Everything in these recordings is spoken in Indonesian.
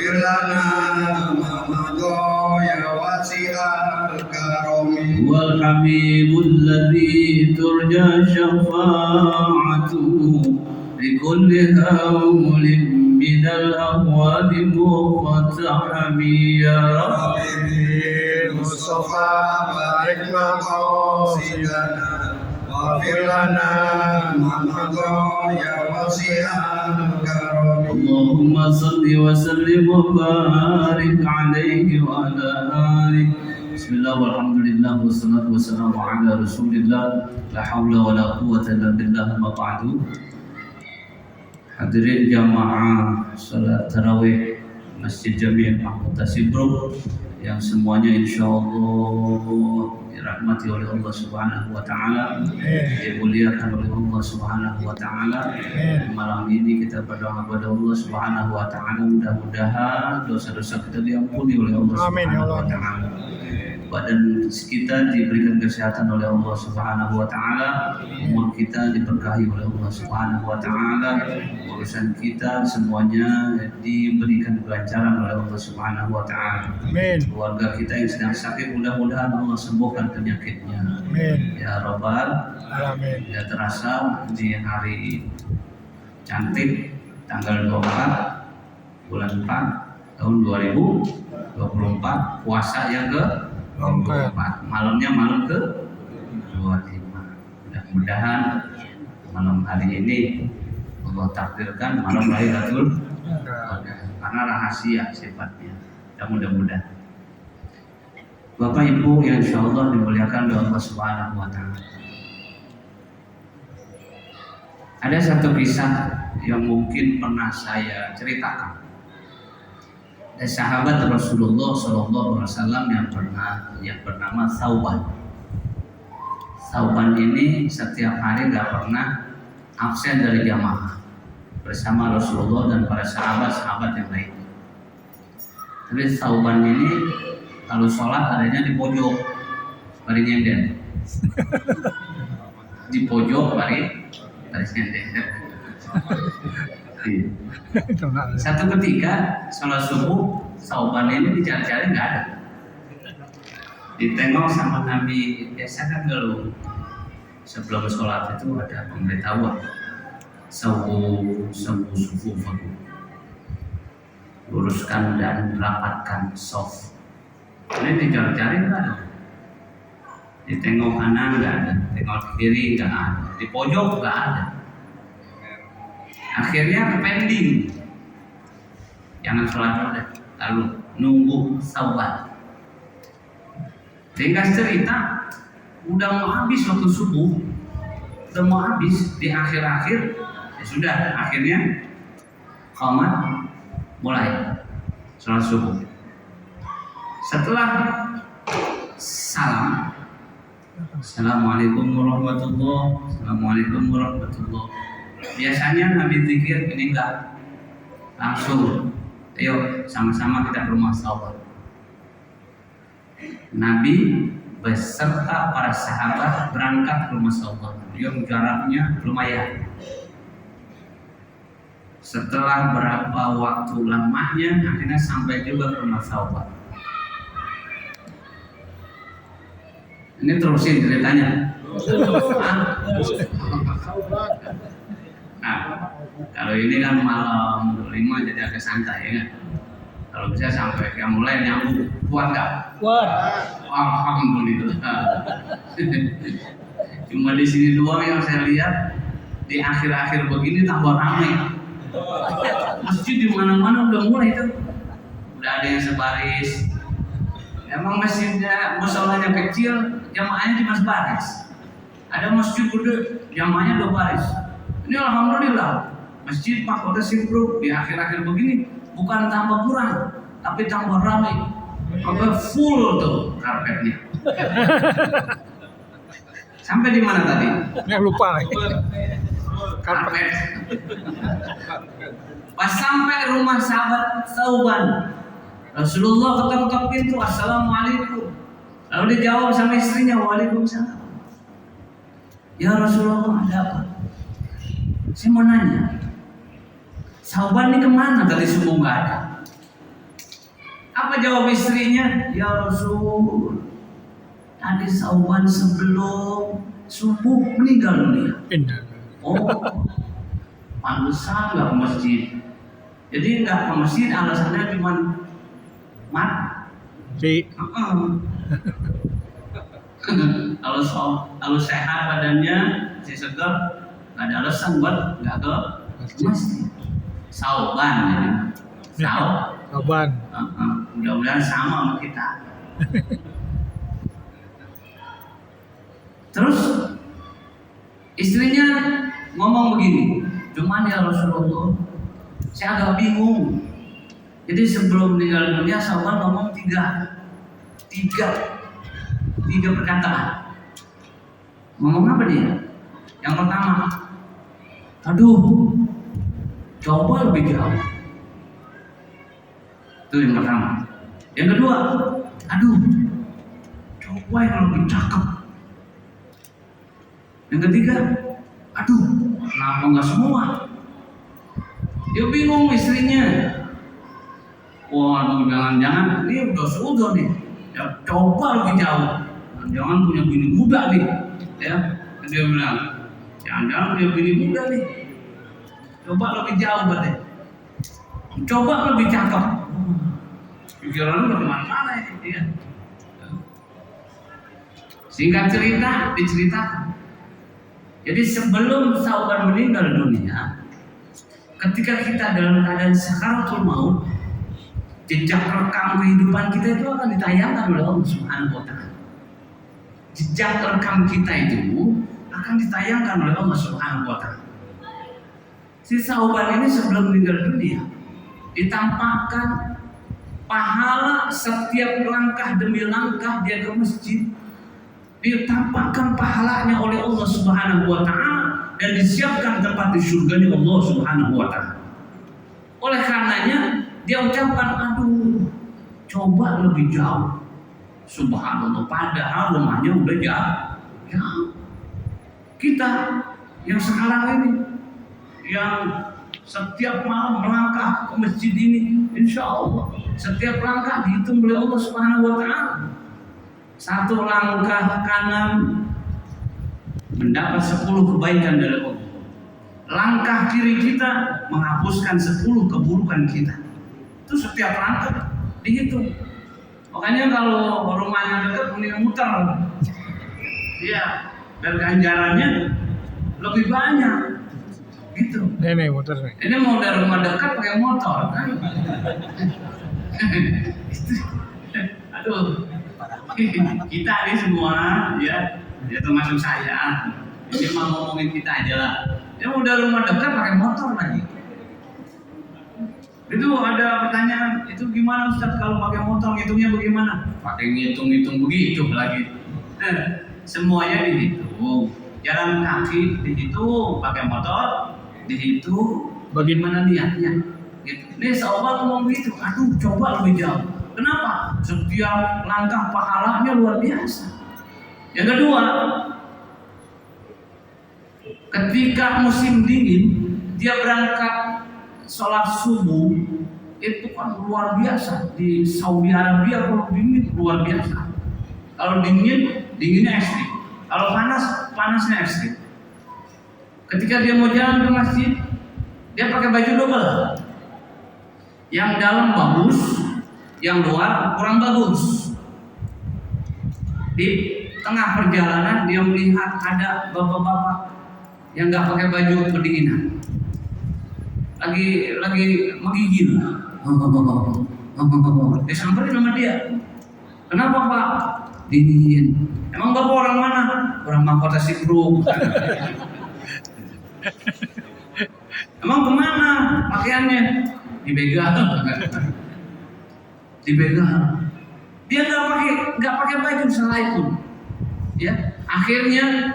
واغفر لنا ما مضى يا واسع الكرم والحبيب الذي ترجى شفاعته لكل هول من الأهوال مقتحم يا حبيبي المصطفى بارك مقاصدنا واغفر لنا ما مضى يا واسع الكرم اللهم صل وسلم وبارك عليه وعلى آله. بسم الله والحمد لله والصلاة والسلام على رسول الله لا حول ولا قوة إلا بالله ما بعد. Hadirin jamaah salat tarawih Masjid Jami' Mahmud Tasibro yang semuanya insyaallah dirahmati oleh Allah Subhanahu wa taala, dimuliakan oleh Allah Subhanahu wa taala. Malam ini kita berdoa kepada Allah Subhanahu wa taala, mudah-mudahan dosa-dosa kita diampuni oleh Allah Subhanahu wa taala. Badan kita diberikan kesehatan oleh Allah Subhanahu wa taala, umur kita diberkahi oleh Allah Subhanahu wa taala, urusan kita semuanya diberikan kelancaran oleh Allah Subhanahu wa taala. Amin. Keluarga kita yang sedang sakit mudah-mudahan Allah sembuhkan penyakitnya. Amin. Ya Rabbal Alamin. Ya terasa di hari cantik tanggal 24 bulan 4 tahun 2024 puasa yang ke 24, malamnya malam ke 25. Mudah-mudahan malam hari ini Allah takdirkan malam Lailatul Qadar karena rahasia sifatnya. Dan mudah-mudahan Bapak Ibu yang insyaallah dimuliakan oleh Allah Subhanahu wa taala. Ada satu kisah yang mungkin pernah saya ceritakan. Ada sahabat Rasulullah Sallallahu Alaihi Wasallam yang bernama Thauban. Thauban ini setiap hari nggak pernah absen dari jamaah bersama Rasulullah dan para sahabat-sahabat yang lain. Tapi Thauban ini kalau sholat adanya di pojok, bari nyender. Di pojok bari nyender. Satu ketika sholat subuh Thauban ini dicari-cari nggak ada. Ditengok sama Nabi, biasa kan kalau sebelum sholat itu ada pemberitahuan subuh luruskan dan rapatkan soft. Ini dicari-cari nggak ada. Ditengok kanan nggak ada, tengok kiri nggak ada, di pojok nggak ada. Akhirnya pending, jangan sholat dulu deh, lalu nunggu Thauban. Tinggal cerita, udah mau habis waktu subuh, udah mau habis di akhir-akhir, ya sudah akhirnya qamat mulai sholat subuh. Setelah salam, Assalamualaikum warahmatullahi wabarakatuh. Biasanya Nabi zikir ini enggak langsung. Ayo sama-sama kita ke rumah Thauban. Nabi beserta para sahabat berangkat ke rumah Thauban yang jaraknya lumayan. Setelah berapa waktu lamanya akhirnya sampai juga ke rumah Thauban. Ini terusin ceritanya. Nah, kalau ini kan malam 5 jadi agak santai ya kan. Kalau bisa sampai yang mulai nyambung, kuat nggak? Kuat. Alhamdulillah. Cuma di sini doang yang saya lihat di akhir-akhir begini tambah ramai. Masjid di mana-mana udah mulai itu, udah ada yang sebaris. Emang masjidnya musholanya kecil, jamaahnya cuma sebaris. Ada masjid gede, jamaahnya 2 baris. Ini alhamdulillah masjid Mahmud Tasibro di akhir-akhir begini bukan tambah kurang, tapi tambah ramai, sampai full tuh karpetnya. Sampai di mana tadi? Nggak lupa lagi. Karpet. Pas sampai rumah sahabat Thauban, Rasulullah ketok-ketok pintu, Assalamualaikum. Lalu dia jawab sama istrinya, Waalaikumsalam. Ya Rasulullah, ada apa? Saya mau nanya, Thauban ini kemana? Tadi subuh nggak ada. jawab istrinya? Ya Rasul, tadi Sauban sebelum subuh meninggal dunia. Oh, pantesan nggak ke masjid. Jadi nggak ke masjid alasannya cuma mati. Kalau sehat badannya, si segar, nggak ada alasan buat nggak ke masjid. Sauban ya. Sauban. Mudah-mudahan sama sama kita. Terus istrinya ngomong begini, cuman ya Rasulullah, saya agak bingung. Jadi sebelum meninggal dunia, Sauban ngomong tiga perkataan. Ngomong apa dia? Yang pertama, aduh, coba lebih jauh. Itu yang pertama. Yang kedua, aduh, coba yang lebih cakep. Yang ketiga, aduh, kenapa nggak semua? Dia bingung istrinya. Waduh, jangan-jangan ini udah sudah nih. Ya, coba lebih jauh. Jangan punya bini muda nih. Ya, dia bilang, jangan punya bini muda nih. Coba lebih jauh berarti. Coba lebih cakep. Pikiran lu kemana-mana ini. Ya. Singkat cerita, diceritakan. Jadi sebelum Sauban meninggal dunia, ketika kita dalam keadaan sakaratul maut, jejak rekam kehidupan kita itu akan ditayangkan oleh Allah Subhanahu wa Ta'ala. Jejak rekam kita itu akan ditayangkan oleh Allah Subhanahu wa Ta'ala. Si Sauban ini sebelum meninggal dunia ditampakkan pahala setiap langkah demi langkah dia ke masjid, ditampakkan pahalanya oleh Allah Subhanahu wa Ta'ala dan disiapkan tempat di surganya Allah Subhanahu wa Ta'ala. Oleh karenanya dia ucapkan, aduh, coba lebih jauh. Subhanallah, padahal rumahnya udah jauh. Kita yang sekarang ini, yang setiap malam melangkah ke masjid ini, insya Allah setiap langkah dihitung oleh Allah Subhanahu wa Ta'ala. Satu langkah kanan mendapat 10 kebaikan dari Allah. Langkah kiri kita menghapuskan 10 keburukan kita. Itu setiap langkah dihitung. Makanya kalau rumahnya dekat mending muter. Iya, dan ganjarannya lebih banyak. Gitu. Nenek muter nih. Ini mau dari rumah dekat pakai motor kan? Aduh. Kita ini semua ya termasuk saya. Ini mau ngomongin kita aja lah. Dia udah rumah dekat pakai motor lagi. Itu ada pertanyaan, itu gimana Ustaz kalau pakai motor ngitungnya bagaimana? Pakai ngitung-ngitung begitu lagi. Semuanya dihitung. Jalan kaki dihitung, pakai motor dihitung. Bagaimana niatnya? Gitu. Ini Sauban ngomong gitu. Aduh, coba lebih jauh. Kenapa? Setiap langkah pahalanya luar biasa. Yang kedua, ketika musim dingin, dia berangkat sholat subuh, itu kan luar biasa. Di Saudi Arabia kalau dingin luar biasa. Kalau dinginnya ekstrim. Kalau panasnya ekstrim. Ketika dia mau jalan ke masjid, dia pakai baju double. Yang dalam bagus, yang luar kurang bagus. Di tengah perjalanan dia melihat ada bapak-bapak yang nggak pakai baju pendinginan, lagi menggigil. Disamperin sama dia. Kenapa Pak? Dingin. Emang bapak orang mana? Orang Mahkota Sibruk. Emang kemana pakaiannya? Dibegal. Dia nggak pakai baju selai pun. Ya, akhirnya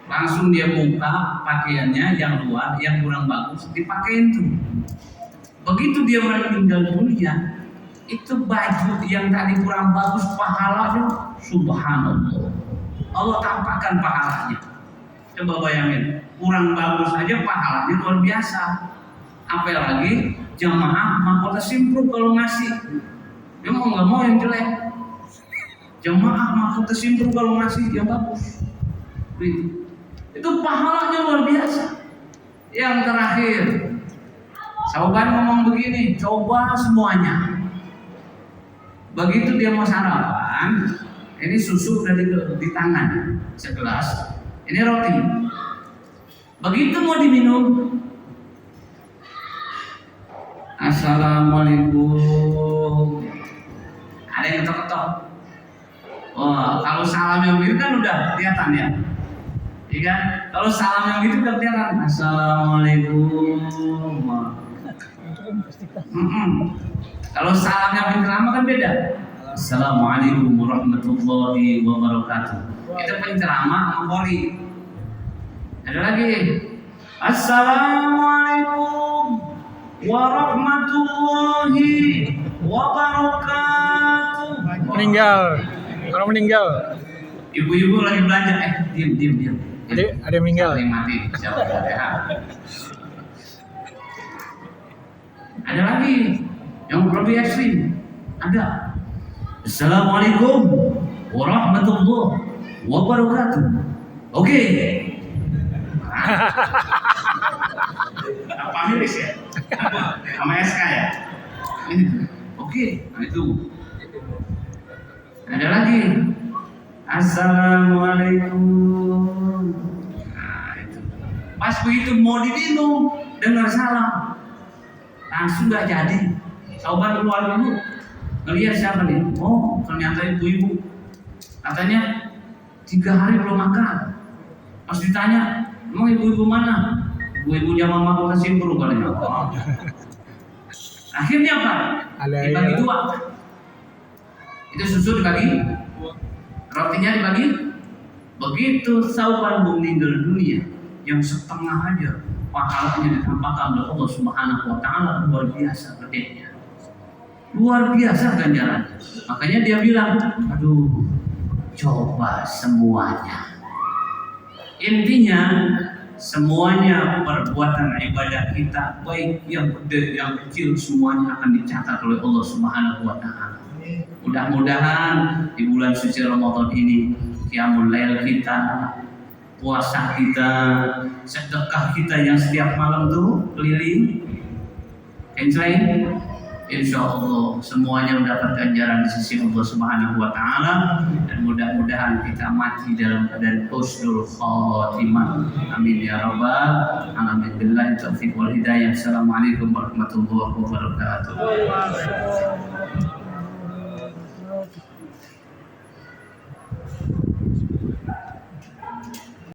langsung dia buka pakaiannya yang luar, yang kurang bagus, dipakein tuh. Begitu dia meninggal dunia, itu baju yang tadi kurang bagus pahalanya, subhanallah. Allah tampakkan pahalanya. Coba bayangin, kurang bagus aja pahalanya luar biasa. Apalagi jamaah Mahkota Simpruk kalau ngasih. Dia mau nggak mau yang jelek. Jemaah maka tersimpul kalau ngasih yang bagus. Itu pahalanya luar biasa. Yang terakhir, Sauban ngomong begini, coba semuanya. Begitu dia mau sarapan, ini susu udah di tangan segelas, ini roti. Begitu mau diminum, Assalamualaikum. Ada yang ketok-ketok. Oh, kalau salam yang gitu kan udah kelihatan ya. Iya kan? Kalau salam yang gitu udah kelihatan. Assalamualaikum. Kalau salam yang penceramah kan beda. Assalamualaikum warahmatullahi wabarakatuh. Itu penceramah sama qori. Ada lagi. Assalamualaikum warahmatullahi wabarakatuh. Orang meninggal. Ibu-ibu lagi belanja. Diam. Ada yang meninggal. Ada yang mati. Siapa ada? Ada lagi yang lebih ekstrim. Ada. Assalamualaikum warahmatullahi wabarakatuh. Oke. Apa miris ya? Sama SK ya? Oke. Nah itu. Ada lagi. Assalamualaikum. Nah itu. Pas begitu mau diminum, dengar salam, langsung gak jadi. Sauban keluar dulu, ngelihat siapa nih? Oh, ternyata ibu-ibu. Katanya 3 hari belum makan. Pas ditanya, emang ibu-ibu mana? Ibu-ibunya mama kok kasih buru kali. Oh. Akhirnya apa? Dibagi 2. Itu susu dibagi, rotinya dibagi. Begitu Sauban meninggal dunia, yang setengah aja pahalanya ditampakkan oleh Allah Subhanahu wa taala, luar biasa gedenya. Luar biasa ganjarannya. Makanya dia bilang, aduh, coba semuanya. Intinya semuanya perbuatan ibadah kita, baik yang gede yang kecil, semuanya akan dicatat oleh Allah Subhanahu wa taala. Mudah-mudahan di bulan suci Ramadan ini qiyamul lail kita, puasa kita, sedekah kita yang setiap malam tuh keliling, kenceng, insya Allah semuanya mendapat ganjaran di sisi Allah Subhanahu wa taala, dan mudah-mudahan kita mati dalam keadaan husnul khatimah. Amin ya rabbal alamin. Billahi taufiq wal hidayah. Assalamualaikum warahmatullahi wabarakatuh.